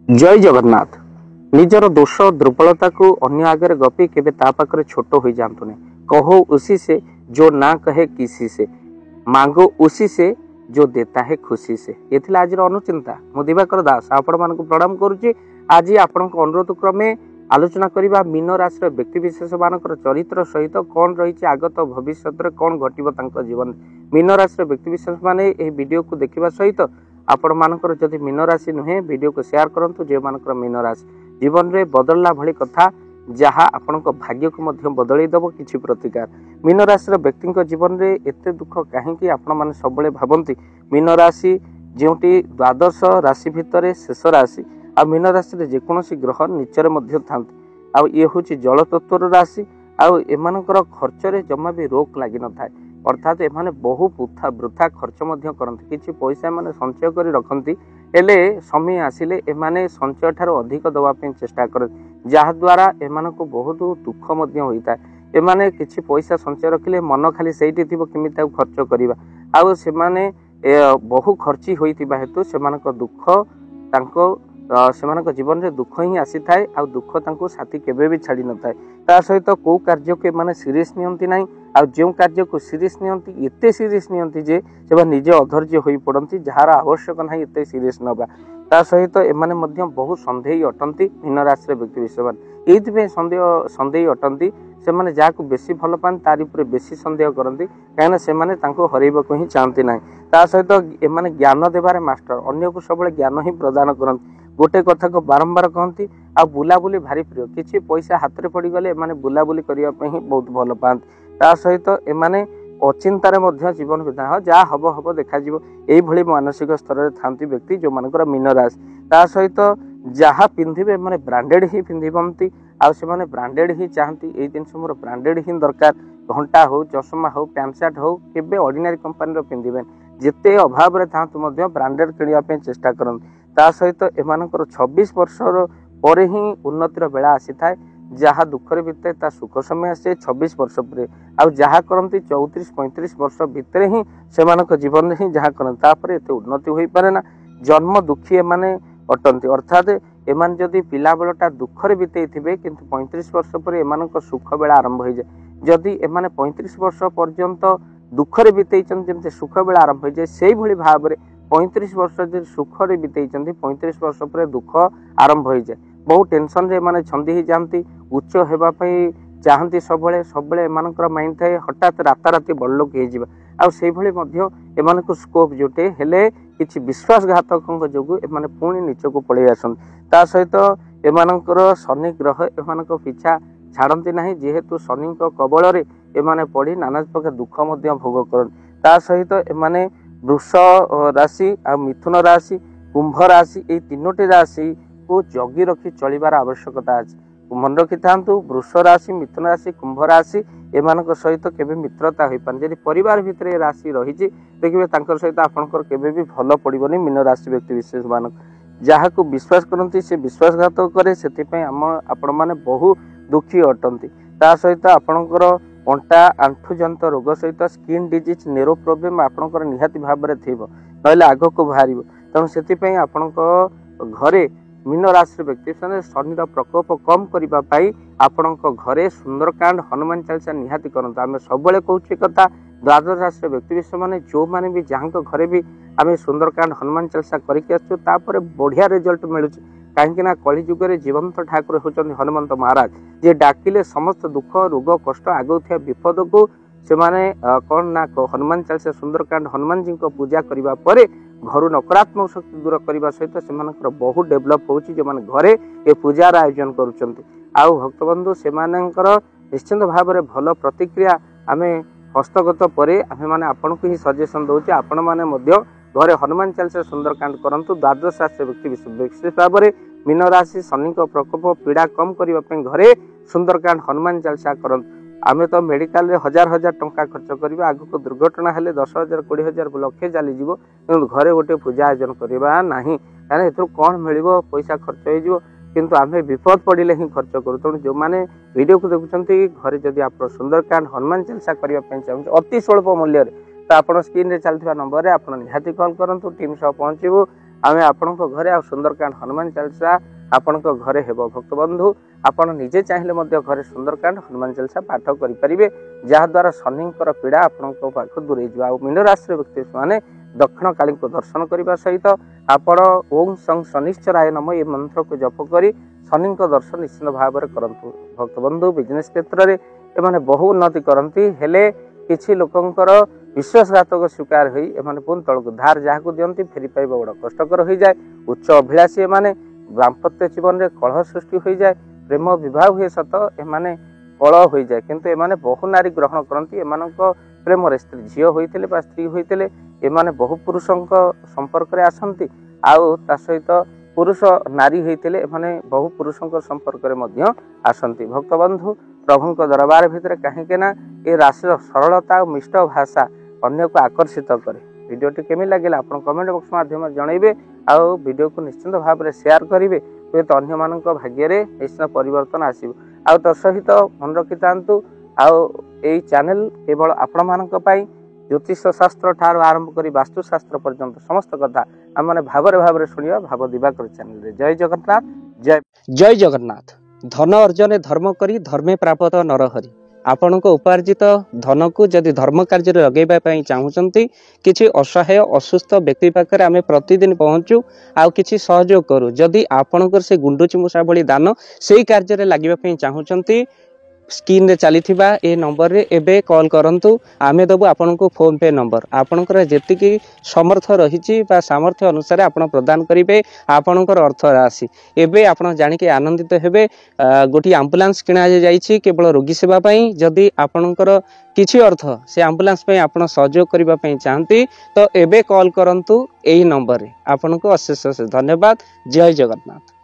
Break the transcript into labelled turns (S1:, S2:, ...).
S1: जय जगन्नाथ। निजर दोष दुर्बलता को अन्य आगे गपी केबे ता पाखरे छोट हो जातु नहीं। कहो उसी से जो ना कहे किसी से, मांगो उसी से जो देता है खुशी से। ये आज अनुचिंता मु दिवाकर दास आपण मान प्रणाम करुच्ची। आज आपण अनुरोध क्रमे आलोचना करबा मीन राशि व्यक्ति विशेष मान चरित्र सहित कौन रही आगत भविष्य कौन घटव जीवन। मीन राशि व्यक्ति विशेष माने वीडियो को देखा सहित आपण मानकर जदि मीन राशि नुहे वीडियो को शेयर करंतु जे मानकर मीन राशि जीवन रे बदलला भली कथा जहा आपण भाग्य को मध्य बदलई दब किछि प्रतिकार। मीन राशि व्यक्ति जीवन रे एते दुख कहीं आपण माने सबले भाबंती मीन राशि जोटी द्वादश राशि भितर शेष राशि आ मीन राशि जेकोसी ग्रह नीचरे मध्य थांती आ ये हूँ जल तत्वर राशि आ एमानकर खर्च रे जमा भी रोक लगी न थाए। अर्थात एमाने बहु वृथा खर्च मध्य करंती किछि पैसा माने संचय करी रखंती हेले समय आसिले एमाने संचय ठारो अधिक दवा पे चेष्टा करंती जहा द्वारा एमान को बहुत दुख मध्य होता है। एमाने किछि पैसा संचय रखिले मन खाली सेठी थिबो किमिता खर्च करिबा आ सेमाने बहु खर्ची होइतिबा हेतु सेमानक दुख तांको सेमानक जीवन रे दुख ही आसी थाए आ दुख तांको साथी केबे भी छाड़ी न थाए। ता सहित को कार्य के माने सीरियस नियंती नाही आ जो कार्य को सीरियस नियंती एते सीरियस नियंती जे सेबा निजे अधैर्य होई पड़ंती जहार आवश्यक नाही एते सीरियस नबा। ता सहित एमाने मध्य बहु संदेही अटंती मीन राशि व्यक्ति विशेष एइथिबे संदेही अटंती सेमाने जाको बेसी भल पान तारि उपरे बेसी संदेह करंती काहेना सेमाने तांको हरैबा को ही चाहती नाही। ता सहित एमाने ज्ञान देबारे मास्टर अन्य को सबले ज्ञान ही प्रदान करंती गोटे कथा को बारंबार कहती आ बुलाबुली भारी प्रिय किछि पैसा हाथ रे पड़ी गले एमाने बुलाबुली करिया पे ही बहुत भल पाती। ता सहित एमाने अचिंतारे मध्य जीवन बिता हो जा हब हब देखा जीवो एई भली मानसिक स्तर रे थांती व्यक्ति जो मानकर मीन राशि। ता सहित जहा पिंधिबे माने ब्रांडेड ही पिंधिबंती आ से माने ब्रांडेड ही चाहती एई दिन मोर ब्रांडेड ही दरकार घंटा हो चश्मा हो पैंट शर्ट हो केबे ऑर्डिनरी कंपनी रो पिंधिबे जेते अभाव रे थांतु मध्य ब्रांडेड किनिया पे चेष्टा करंती। ता सहित एमानकर 26 वर्ष पर ही उन्नतिर बेला आसी थाए जहा दुखरे भितर ता सुख समय आसे 26 वर्ष पर आ जहा करंती 34-35 वर्ष भितर ही सेमानक जीवन ही जहा करंती तापर एते उन्नति होई पारे ना। जन्म दुखी एमाने अटंती अर्थात एमान जदि पिला बेलटा दुखरे बितेई थिबे किंतु 35 वर्ष पर एमानक सुख बेला आरंभ हो जाए। जदि एमाने 35 वर्ष पर्यंत दुखरे बितेई जमते सुख बेला आरंभ हो जाए सेही भली भाव रे 35 वर्ष जो सुखरे बितेई 35 वर्ष पर दुख आरंभ हो जाए। बहु टेंशन रे माने छंदी ही जानती उच्च हेबा पई चाहती सबले सबले एमानकर माइंड थाए हठात राताराती बड़लोक हे जिबा आ सेही भली मध्य एमानक स्कोप जोटे हेले किछि विश्वासघातकଙ୍କ जोगु एमाने पुणी नीच को पळै आसन। ता सहित एमानकर शनि ग्रह एमानक पिछा छाड़ती नाही जेहेतु शनि कबल रे एमाने पड़ी नाना प्रकार दुख मध्य भोग करन। ता सहित एमाने वृष राशि आ मिथुन राशि कुंभ राशि ये तीनोटी राशि को जगी रखी चलिबार आवश्यकता अछि। मन रखि थांतु वृष राशि मिथुन राशि कुंभ राशि एमानक सहित केबे मित्रता होई पान जदि परिवार भितर ए राशि रहिछि देखिबे तांकर सहित आपनकर केबे भी भल पड़िबनी। मीन राशि व्यक्ति विशेष मानक जहा को विश्वास करंती से विश्वासघात करे सेति पय आपण माने बहु दुखी अटंती। ता सहित आपनकर अंटा आंठु जंत रोग सहित स्किन डिजीज नेरो प्रोब्लेम आपनकर निहाती भाव में थिबो नहले आगो को बाहरिबो। तेणु सेति पय आपनक घरे मीन राशि व्यक्ति शनि प्रकोप कम करबा पाई आपनक घरे सुंदरकांड हनुमान चालीसा निहाती करंतु। आमे सबले कहूछि कथा द्वादश राशि व्यक्ति विशेष माने जो माने भी जहां घरे भी आमे सुंदरकांड हनुमान चालीसा करके आसु तापर बढ़िया रिजल्ट मिलुछि कहीं कली जुग में जीवंत ठाकुर होचंदी हनुमंत महाराज जे डाकिले समस्त दुख रोग कष्ट आगुथिया विपद को से माने कौन ना हनुमान चालीसा सुंदरकांड हनुमान जी को पूजा करबा परे घर नकारात्मक शक्ति दूर करने सहित से बहुत डेभलप होची जो माने घरे ए पूजार आयोजन करुचंती। आउ भक्तबंधु से निश्चिंत भाव में भल प्रतिक्रिया आमे हस्तगत परे आमे माने आपन को ही सजेशन दउची आपण माने मध्य घरे हनुमान चालीसा सुंदरकांड करंतु। द्वादश राशि व्यक्ति विशेष भाव में मीन राशि शनि प्रकोप पीड़ा कम करने घरे सुंदरकांड हनुमान चालीसा करंतु। आमे तो मेडिकल रे हजार हजार टंका खर्च करबा आगु को दुर्घटना हेले 10,000 20,000 लक्षे चली जीवो किंतु घरे गोटे पूजा आयोजन करबा नाही कारण एथरो कोन मिलिबो पैसा खर्च हो जीवो किंतु आमे विपद पड़िले ही खर्च करू। तेणु जो माने वीडियो को देखुचंती घरे जदि आप सुंदरकांड हनुमान चालीसा करबा पय चाहू अति स्वल्प मूल्य रे तो आपण स्क्रीन रे चलथिबा नंबर रे आपण निहाती कॉल करंतु टीम सह पहुंचीबो आमे आपणक घरे आ सुंदरकांड हनुमान चालीसा आपणक घरे हेबो। भक्त बंधु आपण निजे चाहिए मध्य घरे सुंदरकांड हनुमान चालीसा पाठ करें जहाँ द्वारा शनिंकर पीड़ा आपणक पाख दूरे जा। मीन राशि व्यक्ति माने दक्षिण काली को दर्शन करने सहित आपण ओम सं शनिश्चराय नम ये मंत्र को जप कर शनि दर्शन निश्चित भाव में करंतु। भक्त बंधु बिजनेस क्षेत्र में एमाने बहु उन्नति करती हेले किछि लोकंकर विश्वासघातक शिकार होई एमाने पुन तलक धार जहाँ दियंती फेरी पाइबा बड़ कष्टकर हो जाए। उच्च अभिलाषी एमाने दाम्पत्य जीवन में कलह सृष्टि हो जाए। प्रेम विवाह हुए सत एमाने कलह हो जाए किंतु एमाने बहु नारी ग्रहण करती एमानक प्रेम स्त्री झील होते स्त्री होते एमाने बहु पुरुष संपर्क में आसती आउ ता सहित पुरुष नारी होते एमाने बहु पुरुष संपर्क में आसती। भक्त बंधु प्रभु दरबार भितर कहीं ये राशि सरलता और मिष्ट भाषा अन्य को आकर्षित करे। वीडियोटी केमी लगे आप कमेंट बॉक्स माध्यम जनइबे आउ वीडियो को निश्चित भाव में शेयर करेंगे हुए तो अन्य मान भाग्य निश्चित परिवर्तन आसो। आउ तो सहित मन रखि था आउ यही चैनल केवल आपण मान ज्योतिष शास्त्र ठार आरंभ कर वास्तुशास्त्र पर्यंत समस्त कथा आम मैंने भाव शुणा भाव दिवाकर चैनल। जय जगन्नाथ जय जय जगन्नाथ। धन अर्जन धर्म करी धर्मे प्राप्त नरहरि। आपण उपार्जित धन को जदि धर्म कार्य लगे चाहूँगी किसी असहाय असुस्थ व्यक्ति पाखे आम प्रतिदिन पहुँचू आउ किसी सहयोग करूँ। जदि आपणकर से गुंडुची मूषा भली दान से कार्य लगे चाहूँगी स्क्रीन रे चली ए नंबर रे एबे कॉल करंतु आमे दबु आपनको फोन पे नंबर आपणकर जेतिकी समर्थ रही सामर्थ्य अनुसार आपण प्रदान करेंगे आपणकर अर्थ राशि। एबे आपण जानिके आनंदित हेबे गोटी एम्बुलेंस किना जाइछि केवल रोगी सेवा पई। जदि आपणकर किछि अर्थ से एम्बुलेंस पई आपण सहयोग करिबा पई चाहंती तो एबे कॉल करंतु एही नंबर रे। आपनको अशेष धन्यवाद। जय जगन्नाथ।